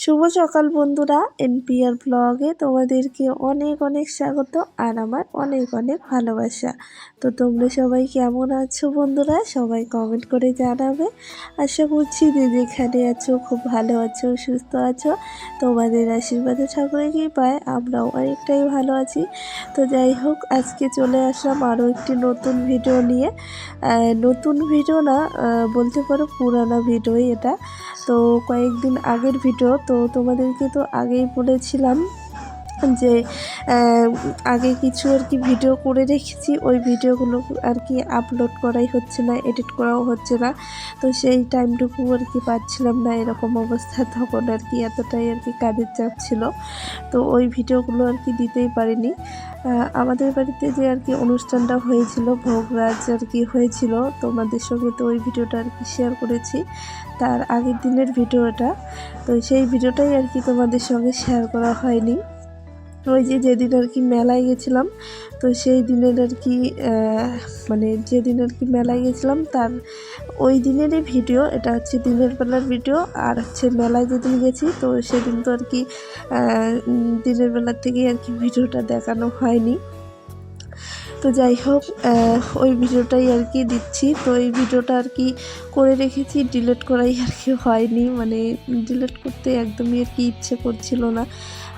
শুভ সকাল বন্ধুরা, এনপিআর ব্লগে তোমাদেরকে অনেক অনেক স্বাগত আর আমার অনেক অনেক ভালোবাসা। তো তোমরা সবাই কেমন আছো বন্ধুরা? সবাই কমেন্ট করে জানাবে। আশা করছি যে যেখানে আছো খুব ভালো আছো, সুস্থ আছো। তোমাদের আশীর্বাদে ঠাকুরের কৃপায় আমরাও অনেকটাই ভালো আছি। তো যাই হোক, আজকে চলে আসলাম আরও একটি নতুন ভিডিও নিয়ে। নতুন ভিডিও না, বলতে পারো পুরানো ভিডিওই এটা। তো কয়েকদিন আগের ভিডিও, তো তোমাদেরকে তো আগেই বলেছিলাম যে আগে কিছু আর কি ভিডিও করে রেখেছি, ওই ভিডিওগুলো আর কি আপলোড করাই হচ্ছে না, এডিট করাও হচ্ছে না। তো সেই টাইমটুকু আর কি পাচ্ছিলাম না, এরকম অবস্থা। তখন আর কি এতটাই আর কি কাজের চাপ ছিল, তো ওই ভিডিওগুলো আর কি দিতেই পারিনি। আমাদের বাড়িতে যে আর কি অনুষ্ঠানটা হয়েছিল, ভোগরাজ আর কি হয়েছিল, তোমাদের সঙ্গে তো ওই ভিডিওটা আর কি শেয়ার করেছি, তার আগের দিনের ভিডিওটা। তো সেই ভিডিওটাই আর কি তোমাদের সঙ্গে শেয়ার করা হয়নি। ওই যেদিন আর কি মেলায় গেছিলাম, তো সেই দিনের আর কি মানে যেদিন আর কি মেলায় গেছিলাম তার ওই দিনেরই ভিডিও। এটা হচ্ছে দিনের বেলার ভিডিও, আর হচ্ছে মেলায় যেদিন গেছি তো সেদিন তো আর কি দিনের বেলার থেকেই আর কি ভিডিওটা দেখানো হয়নি। তো যাই হোক, ওই ভিডিওটাই আর কি দিচ্ছি। তো এই ভিডিওটা আর কি করে রেখেছি, ডিলিট করাই আর কি হয়নি, মানে ডিলিট করতে একদমই আর কি ইচ্ছে করছিল না।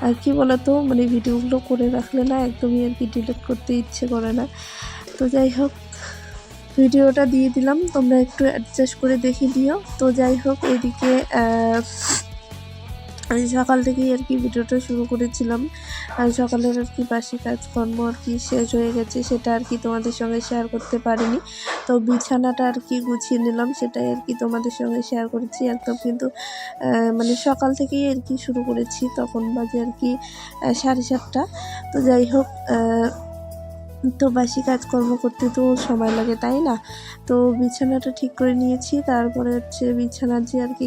আর কি বলতো, মানে ভিডিওগুলো করে রাখলে না একদমই আর কি ডিলিট করতে ইচ্ছে করে না। তো যাই হোক, ভিডিওটা দিয়ে দিলাম, তোমরা একটু অ্যাডজাস্ট করে দেখে দিও। তো যাই হোক, এদিকে আমি সকাল থেকেই আর কি ভিডিওটা শুরু করেছিলাম, আর সকালের আর কি বাসি কাজকর্ম আর কি শেষ হয়ে গেছে, সেটা আর কি তোমাদের সঙ্গে শেয়ার করতে পারিনি। তো বিছানাটা আর কি গুছিয়ে নিলাম, সেটাই আর কি তোমাদের সঙ্গে শেয়ার করেছি একদম। কিন্তু মানে সকাল থেকেই আর কি শুরু করেছি, তখন বাজে আর কি 7:30। তো যাই হোক, তো বাসি কাজকর্ম করতে তো সময় লাগে, তাই না? তো বিছানাটা ঠিক করে নিয়েছি, তারপরে হচ্ছে বিছানার যে আর কি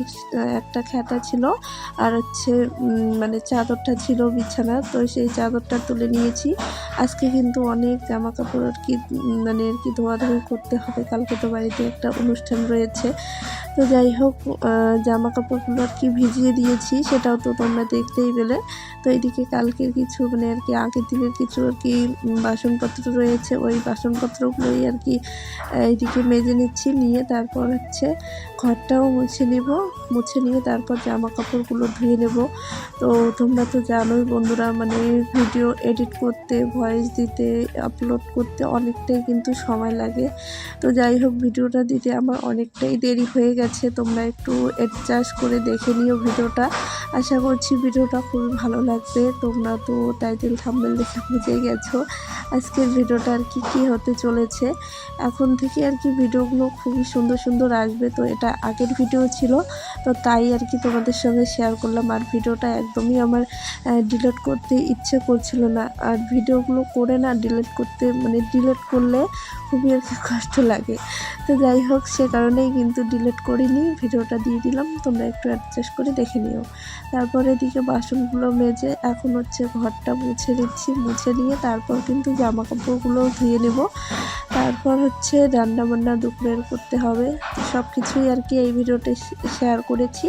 একটা খ্যাটা ছিল, আর হচ্ছে মানে চাদরটা ছিল বিছানার, তো সেই চাদরটা তুলে নিয়েছি। আজকে কিন্তু অনেক জামা কাপড় আর কি মানে আর কি ধোয়াধুয়ি করতে হবে, কালকে তো বাড়িতে একটা অনুষ্ঠান রয়েছে। তো যাই হোক, জামা কাপড়গুলো আর কি ভিজিয়ে দিয়েছি, সেটাও তো তোমরা দেখতেই পেলে। তো এদিকে কালকের কিছু মানে আর কি আগের দিনের কিছু আর কি বাসনপত্র রয়েছে, ওই বাসনপত্রগুলোই আর কি এইদিকে মেজে নিচ্ছি, নিয়ে তারপর হচ্ছে ঘরটাও মুছে নেব, মুছে নিয়ে তারপর জামা কাপড়গুলো ধুয়ে নেব। তো তোমরা তো জানোই বন্ধুরা, মানে ভিডিও এডিট করতে, ভয়েস দিতে, আপলোড করতে অনেকটাই কিন্তু সময় লাগে। তো যাই হোক, ভিডিওটা দিতে আমার অনেকটাই দেরি হয়ে গেছে, তোমরা একটু অ্যাডজাস্ট করে দেখে নিও ভিডিওটা। আশা করছি ভিডিওটা খুবই ভালো লাগবে। তোমরা তো টাইটেল থাম্বনেল দেখে বুঝে গেছো আজকের ভিডিওটা আর কি কী হতে চলেছে। এখন থেকে আর কি ভিডিওগুলো খুবই সুন্দর সুন্দর আসবে। তো এটা আগের ভিডিও ছিল, তো তাই আর কি তোমাদের সঙ্গে শেয়ার করলাম। আর ভিডিওটা একদমই আমার ডিলিট করতে ইচ্ছে করছিল না, আর ভিডিওগুলো করে না ডিলিট করতে, মানে ডিলিট করলে খুবই আর কি কষ্ট লাগে। তো যাই হোক, সে কারণেই কিন্তু ডিলিট করিনি, ভিডিওটা দিয়ে দিলাম, তোমরা একটু অ্যাডজাস্ট করে দেখে নিও। তারপরে এদিকে বাসনগুলো মেজে এখন হচ্ছে ঘরটা মুছে নিচ্ছি, মুছে নিয়ে তারপর কিন্তু জামা কাপড়গুলোও ধুয়ে নেব। তারপর হচ্ছে রান্নাবান্না দুপুরের করতে হবে। সব কিছুই আর কি এই ভিডিওতে শেয়ার করেছি।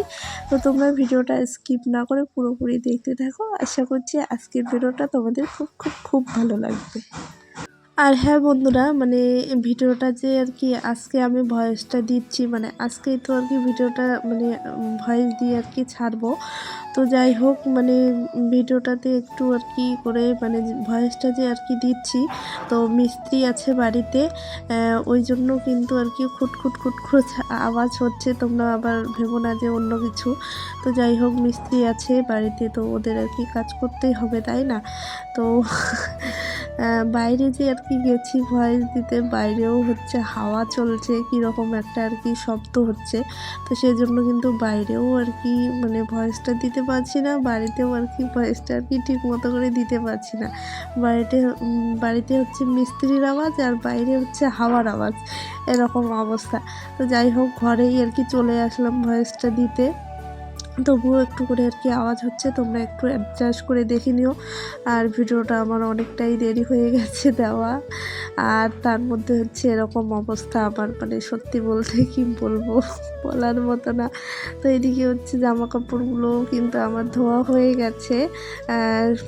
তো তোমরা ভিডিওটা স্কিপ না করে পুরোপুরি দেখতে থাকো, আশা করছি আজকের ভিডিওটা তোমাদের খুব খুব খুব ভালো লাগবে। আর হ্যাঁ বন্ধুরা, মানে ভিডিওটা যে আর কি আজকে আমি ভয়েসটা দিচ্ছি, মানে আজকেই তো আর কি ভিডিওটা মানে ভয়েস দিয়ে আর কি ছাড়বো। তো যাই হোক, মানে ভিডিওটাতে একটু আর কি করে মানে ভয়েসটা যে আর কি দিচ্ছি, তো মিস্ত্রি আছে বাড়িতে, ওই জন্য কিন্তু আর কি খুটখুট খুটখুট আওয়াজ হচ্ছে, তোমরা আবার ভেবো না যে অন্য কিছু। তো যাই হোক, মিস্ত্রি আছে বাড়িতে, তো ওদের আর কি কাজ করতেই হবে, তাই না? তো বাইরে যে আর কি গেছি ভয়েস দিতে, বাইরেও হচ্ছে হাওয়া চলছে, কীরকম একটা আর কি শব্দ হচ্ছে। তো সেই জন্য কিন্তু বাইরেও আর কি মানে ভয়েসটা দিতে পারছি না, বাড়িতেও আর কি ভয়েসটা আর কি ঠিক মতো করে দিতে পারছি না। বাড়িতে হচ্ছে মিস্ত্রির আওয়াজ, আর বাইরে হচ্ছে হাওয়ার আওয়াজ, এরকম অবস্থা। তো যাই হোক, ঘরেই আর কি চলে আসলাম ভয়েসটা দিতে। তবুও একটু করে আর কি আওয়াজ হচ্ছে, তোমরা একটু অ্যাডজাস্ট করে দেখে নিও। আর ভিডিওটা আমার অনেকটাই দেরি হয়ে গেছে দেওয়া, আর তার মধ্যে হচ্ছে এরকম অবস্থা আমার, মানে সত্যি বলতে কি বলবো, বলার মতো না। তো এদিকে হচ্ছে জামা কাপড়গুলো কিন্তু আমার ধোয়া হয়ে গেছে,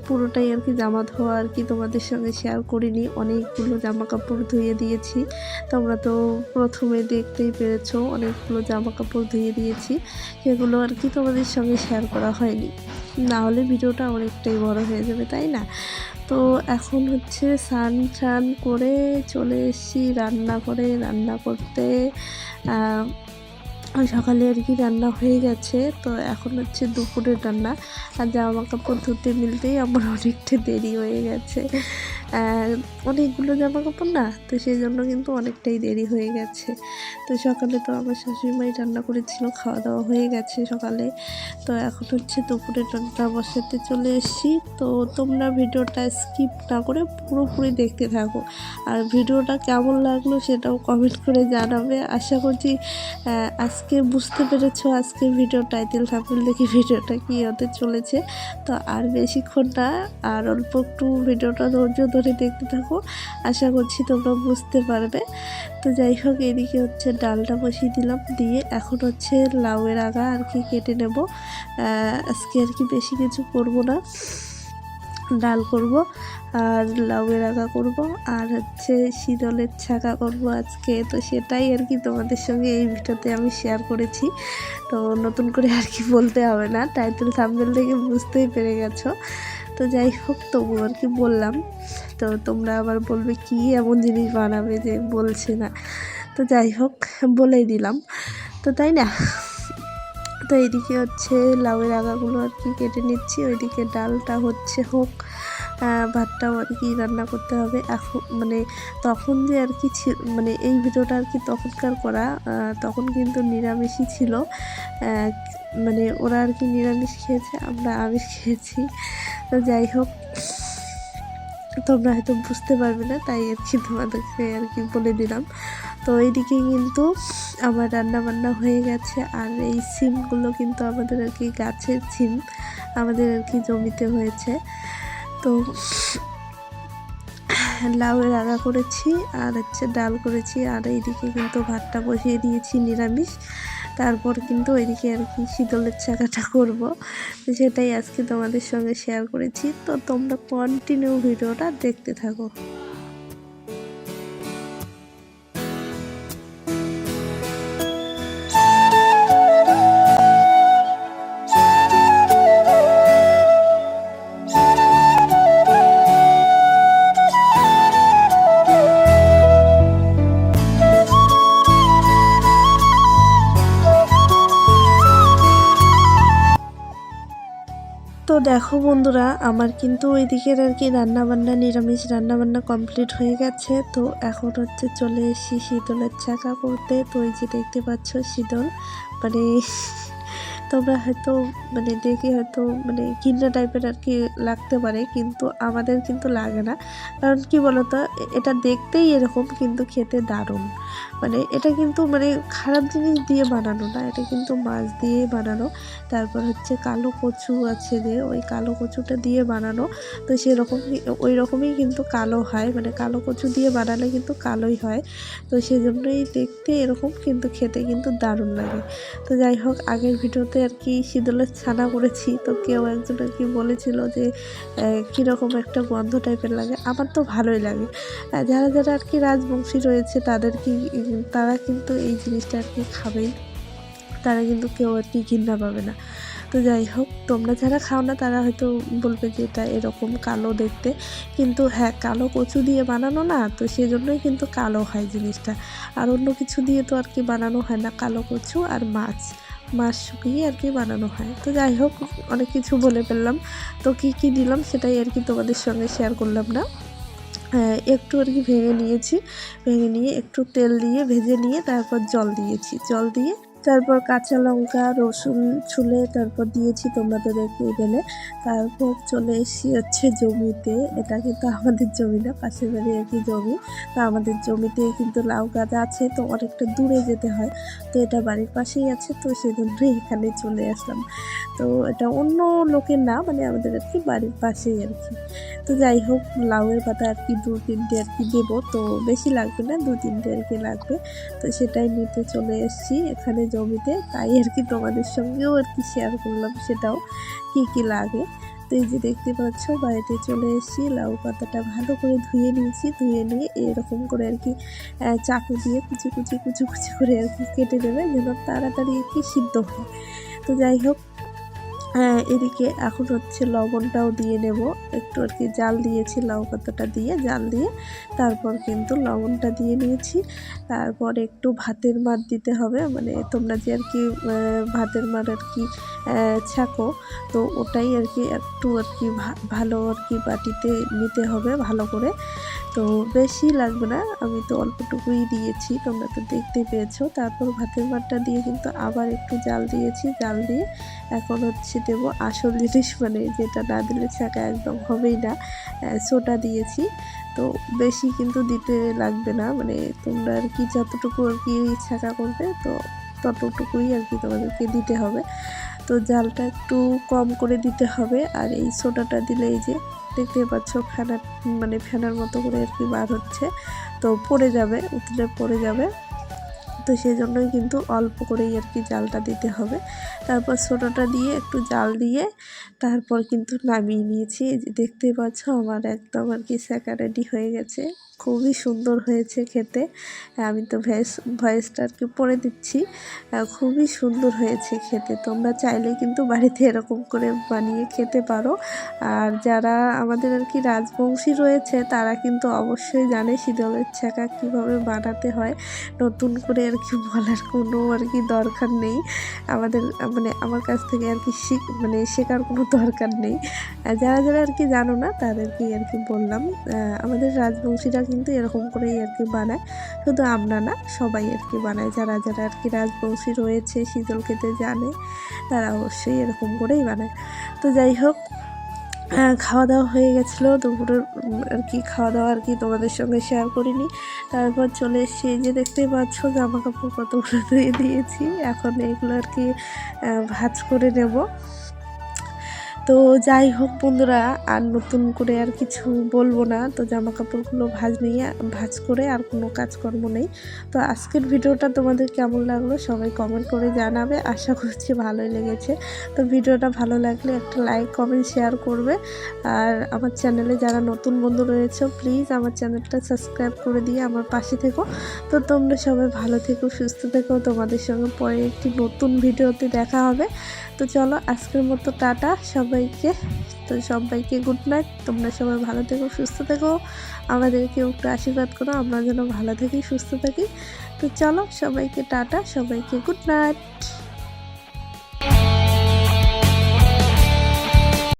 পুরোটাই আর কি জামা ধোয়া আর কি তোমাদের সঙ্গে শেয়ার করিনি। অনেকগুলো জামা কাপড় ধুয়ে দিয়েছি, তোমরা তো প্রথমে দেখতেই পেরেছো অনেকগুলো জামা কাপড় ধুয়ে দিয়েছি, সেগুলো আর কি তোমাদের সঙ্গে শেয়ার করা হয়নি, না হলে ভিডিওটা অনেকটাই বড় হয়ে যাবে, তাই না? তো এখন হচ্ছে স্নান করে চলে এসেছি রান্না করতে। সকালে আর কি রান্না হয়ে গেছে, তো এখন হচ্ছে দুপুরের রান্না। আর জামা কাপড় ধুতে মিলতেই আমার অনেকটা দেরি হয়ে গেছে, অনেকগুলো জামা কাপড় না, তো সেই জন্য কিন্তু অনেকটাই দেরি হয়ে গেছে। তো সকালে তো আমার শাশুড়িমাই রান্না করেছিল, খাওয়া দাওয়া হয়ে গেছে সকালে। তো এখন হচ্ছে দুপুরের রান্না বসাতে চলে এসেছি। তো তোমরা ভিডিওটা স্কিপ না করে পুরোপুরি দেখতে থাকো, আর ভিডিওটা কেমন লাগলো সেটাও কমেন্ট করে জানাবে। আশা করছি আজকে বুঝতে পেরেছো আজকে ভিডিও টাইটেল থাম্বনেল দেখে ভিডিওটা কী হতে চলেছে। তো আর বেশিক্ষণ না, আর অল্প একটু ভিডিওটা ধৈর্য ধরে দেখতে থাকো, আশা করছি তোমরা বুঝতে পারবে। তো যাই হোক, এদিকে হচ্ছে ডালটা বসিয়ে দিলাম, দিয়ে এখন হচ্ছে লাউয়ের আগা আর কি কেটে নেব। আজকে আর কি বেশি কিছু করবো না, ডাল করব আর লাউয়ের আগা করব, আর হচ্ছে শীতলের ছাকা করব আজকে। তো সেটাই আর কি তোমাদের সঙ্গে এই ভিডিওতে আমি শেয়ার করেছি। তো নতুন করে আর কি বলতে হবে না, টাইটেল থাম্বনেল থেকে বুঝতেই পেরে গেছো। তো যাই হোক, তবু আর কি বললাম। তো তোমরা আবার বলবে কি এমন জিনিস বানাবে যে বলছে না, তো যাই হোক বলেই দিলাম, তো তাই না? তো এইদিকে হচ্ছে লাউয়ের আগাগুলো আর কি কেটে নিচ্ছি, ওইদিকে ডালটা হচ্ছে হোক, ভাতটাও আর কি রান্না করতে হবে। এখন মানে তখন যে আর কি মানে এই ভিডিওটা আর কি তখনকার করা, তখন কিন্তু নিরামিষই ছিল, মানে ওরা আর কি নিরামিষ খেয়েছে, আমরা আমিষ খেয়েছি। তো যাই হোক, তোমরা হয়তো বুঝতে পারবে না, তাই আর কি তোমাদেরকে আর কি বলে দিলাম। তো এইদিকে কিন্তু আমার রান্না বান্না হয়ে গেছে, আর এই সিমগুলো কিন্তু আমাদের আর কি গাছের সিম, আমাদের আর কি জমিতে হয়েছে। তো লাউয়ের আগা করেছি, আর হচ্ছে ডাল করেছি, আর এইদিকে কিন্তু ভাতটা বসিয়ে দিয়েছি নিরামিষ। তারপর কিন্তু ওইদিকে আর কি শীতলের ছাকাটা করব, তো সেটাই আজকে তোমাদের সঙ্গে শেয়ার করেছি। তো তোমরা কন্টিনিউ ভিডিওটা দেখতে থাকো। তো দেখো বন্ধুরা, আমার কিন্তু ওইদিকের আর কি রান্নাবান্না, নিরামিষ রান্নাবান্না কমপ্লিট হয়ে গেছে। তো এখন হচ্ছে চলে এসেছি শীতলের ছাকা করতে। তো এই যে দেখতে পাচ্ছ শীতল, মানে তোমরা হয়তো মানে দেখে হয়তো মানে ঘিন্না টাইপের আর কি লাগতে পারে, কিন্তু আমাদের কিন্তু লাগে না। কারণ কি বলতো, এটা দেখতেই এরকম, কিন্তু খেতে দারুণ। মানে এটা কিন্তু মানে খারাপ জিনিস দিয়ে বানানো না, এটা কিন্তু মাছ দিয়েই বানানো। তারপর হচ্ছে কালো কচু আছে, যে ওই কালো কচুটা দিয়ে বানানো। তো সেরকম ওই রকমই কিন্তু কালো হয়, মানে কালো কচু দিয়ে বানালে কিন্তু কালোই হয়। তো সেজন্যই দেখতে এরকম, কিন্তু খেতে কিন্তু দারুণ লাগে। তো যাই হোক, আগের ভিডিওতে আর কি শীতলের ছানা করেছি, তো কেউ একজন আর কি বলেছিল যে কীরকম একটা গন্ধ টাইপের লাগে। আমার তো ভালোই লাগে, যারা যারা আর কি রাজবংশী রয়েছে তারা কিন্তু এই জিনিসটা আর কি খাবেই, তারা কিন্তু কেউ আর কি ঘৃণা পাবে না। তো যাই হোক, তোমরা যারা খাও না তারা হয়তো বলবে যে এটা এরকম কালো দেখতে, কিন্তু হ্যাঁ, কালো কচু দিয়ে বানানো না, তো সেজন্যই কিন্তু কালো হয় জিনিসটা। আর অন্য কিছু দিয়ে তো আর কি বানানো হয় না, কালো কচু আর মাছ শুকিয়ে আর কি বানানো হয়। তো যাই হোক, অনেক কিছু বলে ফেললাম। তো কী দিলাম সেটাই আর কি তোমাদের সঙ্গে শেয়ার করলাম না। একটু আর কি ভেঙে নিয়ে একটু তেল দিয়ে ভেজে নিয়ে তারপর জল দিয়ে তারপর কাঁচা লঙ্কা রসুন ছুলে তারপর দিয়েছি, তোমরা তো দেখতেই পেলে। তারপর চলে এসেছি হচ্ছে জমিতে। এটা কিন্তু আমাদের জমি না, পাশের বাড়ি আর কি জমি। তো আমাদের জমিতে কিন্তু লাউ গাছ আছে, তো অনেকটা দূরে যেতে হয়। তো এটা বাড়ির পাশেই আছে, তো সেজন্যই এখানে চলে আসলাম। তো এটা অন্য লোকের না, মানে আমাদের আর কি বাড়ির পাশেই আর কি। তো যাই হোক, লাউয়ের পাতা আর কি 2-3টে আর কি দেবো, তো বেশি লাগবে না, 2-3টে আর কি লাগবে। তো সেটাই নিতে চলে এসেছি এখানে জমিতে, তাই আর কি তোমাদের সঙ্গেও আর কি শেয়ার করলাম সেটাও কি কি লাগে। তো এই যে দেখতে পাচ্ছ, বাড়িতে চলে এসেছি, লাউ পাতাটা ভালো করে ধুয়ে নিয়েছি, ধুয়ে নিয়ে এরকম করে আর কি চাকু দিয়ে কুচি কুচি কুচি কুচি করে আর কি কেটে দেবে, যেন তাড়াতাড়ি আর কি সিদ্ধ হয়। তো যাই হোক, এদিকে এখন হচ্ছে লবণটাও দিয়ে নেব, একটু আর কি জাল দিয়েছি, লাউ পাতাটা দিয়ে জাল দিয়ে তারপর কিন্তু লবণটা দিয়ে নিয়েছি। তারপর একটু ভাতের মাড় দিতে হবে, মানে তোমরা যে আর কি ভাতের মাড় আর কি ছাঁকো, তো ওটাই আর কি একটু আর কি ভালো আর কি বাটিতে নিতে হবে ভালো করে। তো বেশি লাগবে না, আমি তো অল্পটুকুই দিয়েছি, তোমরা তো দেখতে পেয়েছো। তারপর ভাতের মাড়টা দিয়ে কিন্তু আবার একটু জাল দিয়েছি, জাল দিয়ে এখন হচ্ছে দেবো আসল জিনিস, মানে যেটা না দিলে ছাঁকা একদম হবেই না, সোডা দিয়েছি। তো বেশি কিন্তু দিতে লাগবে না, মানে তোমরা আর কি যতটুকু আর কি ছাঁকা করবে তো ততটুকুই আর কি তোমাদেরকে দিতে হবে। তো জালটা একটু কম করে দিতে হবে। আর এই সোডাটা দিলে এই যে দেখতে পাচ্ছ ফেনার মতো করে আর কি বার হচ্ছে, তো পড়ে যাবে, উতলে পড়ে যাবে। তো সেই জন্যই কিন্তু অল্প করেই আর কি জালটা দিতে হবে। তারপর সোডাটা দিয়ে একটু জাল দিয়ে তারপর কিন্তু নামিয়ে নিয়েছি। এই যে দেখতে পাচ্ছ, আমার একদম আর কি সেকা রেডি হয়ে গেছে, খুবই সুন্দর হয়েছে খেতে। আমি তো ভয়েসটা আর কি পরে দিচ্ছি, খুবই সুন্দর হয়েছে খেতে। তোমরা চাইলে কিন্তু বাড়িতে এরকম করে বানিয়ে খেতে পারো। আর যারা আমাদের আর কি রাজবংশী রয়েছে তারা কিন্তু অবশ্যই জানে শীতলের ছ্যাঁকা কীভাবে বানাতে হয়, নতুন করে আর কি বলার কোনো আর কি দরকার নেই। আমাদের মানে আমার কাছ থেকে আর কি শেখার কোনো দরকার নেই। যারা যারা আর কি জানো না তাদেরকেই আর কি বললাম। আমাদের রাজবংশীরা কিন্তু এরকম করেই আর কি বানায়, শুধু আমরা না, সবাই আর কি বানায়। যারা যারা আর কি রাজবংশী রয়েছে, শীতল খেতে জানে, তারা অবশ্যই এরকম করেই বানায়। তো যাই হোক, খাওয়া দাওয়া হয়ে গেছিলো দুপুরের আর কি খাওয়া দাওয়া আর কি তোমাদের সঙ্গে শেয়ার করিনি। তারপর চলে এসেছি, এই যে দেখতে পাচ্ছ জামা কাপড় কতগুলো ধুয়ে দিয়েছি, এখন এগুলো আর কি ভাঁজ করে নেব। তো যাই হোক বন্ধুরা, আর নতুন করে আর কিছু বলবো না। তো জামা কাপড়গুলো ভাঁজ করে আর কোনো কাজকর্ম নেই। তো আজকের ভিডিওটা তোমাদের কেমন লাগলো সবাই কমেন্ট করে জানাবে, আশা করছি ভালোই লেগেছে। তো ভিডিওটা ভালো লাগলে একটা লাইক কমেন্ট শেয়ার করবে। আর আমার চ্যানেলে যারা নতুন বন্ধু রয়েছে প্লিজ আমার চ্যানেলটা সাবস্ক্রাইব করে দিয়ে আমার পাশে থেকো। তো তোমরা সবাই ভালো থেকো, সুস্থ থেকো, তোমাদের সঙ্গে পরে একটি নতুন ভিডিওতে দেখা হবে। তো চলো আজকের মতো টাটা সবাইকে। তো সবাইকে গুড নাইট, তোমরা সবাই ভালো থেকো, সুস্থ থেকো, আমাদেরকে একটু আশীর্বাদ করো আমরা যেন ভালো থাকি, সুস্থ থাকি। তো চলো সবাইকে টাটা, সবাইকে গুড নাইট।